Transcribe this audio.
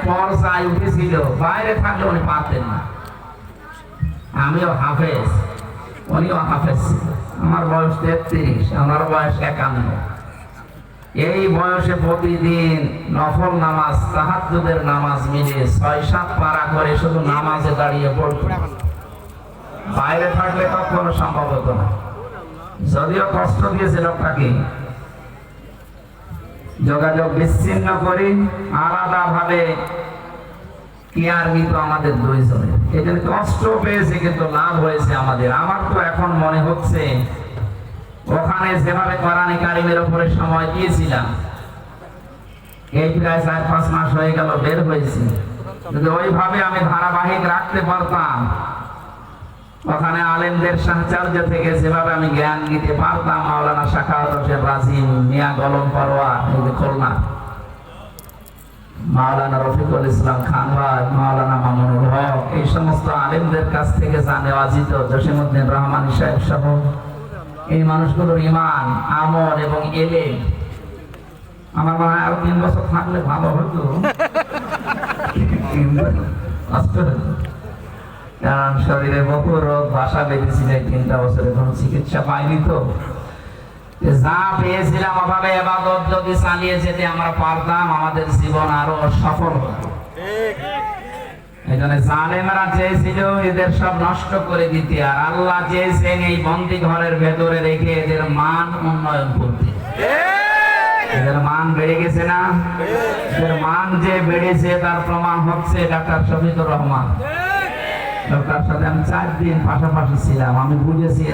পর্যায়ে উঠেছিল, বাইরে থাকলে উনি পারতেন না। আমিও হাফেজ, উনিও হাফেজ। আমার বয়স 33, আমার বয়স 51। এই বয়সে প্রতিদিন নফল নামাজ, তাহাজ্জুদের নামাজ মিলে 6-7 পারা করে শুধু নামাজে দাঁড়িয়ে পড়তো। বাইরে থাকলে কখনো সম্ভব হতো না। যদিও কষ্ট দিয়েছে লোকটাকে, যোগাযোগ বিচ্ছিন্ন করি, আলাদা ভাবে কেয়ার নিত আমাদের দুইজনের। এই জন্য কষ্ট পেয়েছে কিন্তু লাভ হয়েছে আমাদের। আমার তো এখন মনে হচ্ছে ওখানে যেভাবে কোরআনে কারিমের উপরে সময় দিয়েছিলাম, এই প্রায় 4-5 মাস হয়ে গেল বের হয়েছি, যদি ওইভাবে আমি ধারাবাহিক রাখতে পারতাম, ওখানে আলেমদের সাহচর্য থেকে যেভাবে আমি জ্ঞান নিতে পারতাম, মাওলানা শাখাওয়াত হোসেন রাজিম, মিয়া গোলাম পরোয়ার, খুলনা, মাওলানা রফিকুল ইসলাম খান ভাই, মাওলানা মামুনুল হক, এই সমস্ত আলেমদের কাছ থেকে যা নেওয়া যেত, জসিমউদ্দিন রহমানী সাহেব সহ এই মানুষগুলোর ঈমান, আমল এবং ইলম, আমার মনে হয় আরো 3 বছর থাকলে ভালো হতো। কষ্ট হতো, কারণ শরীরে বহু রোগ বাসা বেঁধেছিল। 3টা বছরে কোনো চিকিৎসা পাইনি। তো যা পেয়েছিলাম অভাবে ইবাদত যদি চালিয়ে যেতে আমরা পারতাম, আমাদের জীবন আরো সফল হতো। এই জন্য জালেমরা চেয়েছিল এদের সব নষ্ট করে দিতে, আর আল্লাহ চেয়েছেন এই বন্দি ঘরের ভেতরে রেখে এদের মান উন্নয়ন করতে। এদের মান বেড়ে গেছে না? এদের মান যে বেড়েছে তার প্রমাণ হচ্ছে ডাক্তার শফিকুর রহমান। ডাক্তার সাথে আমি 4 দিন পাশাপাশি ছিলাম, আমি বুঝেছি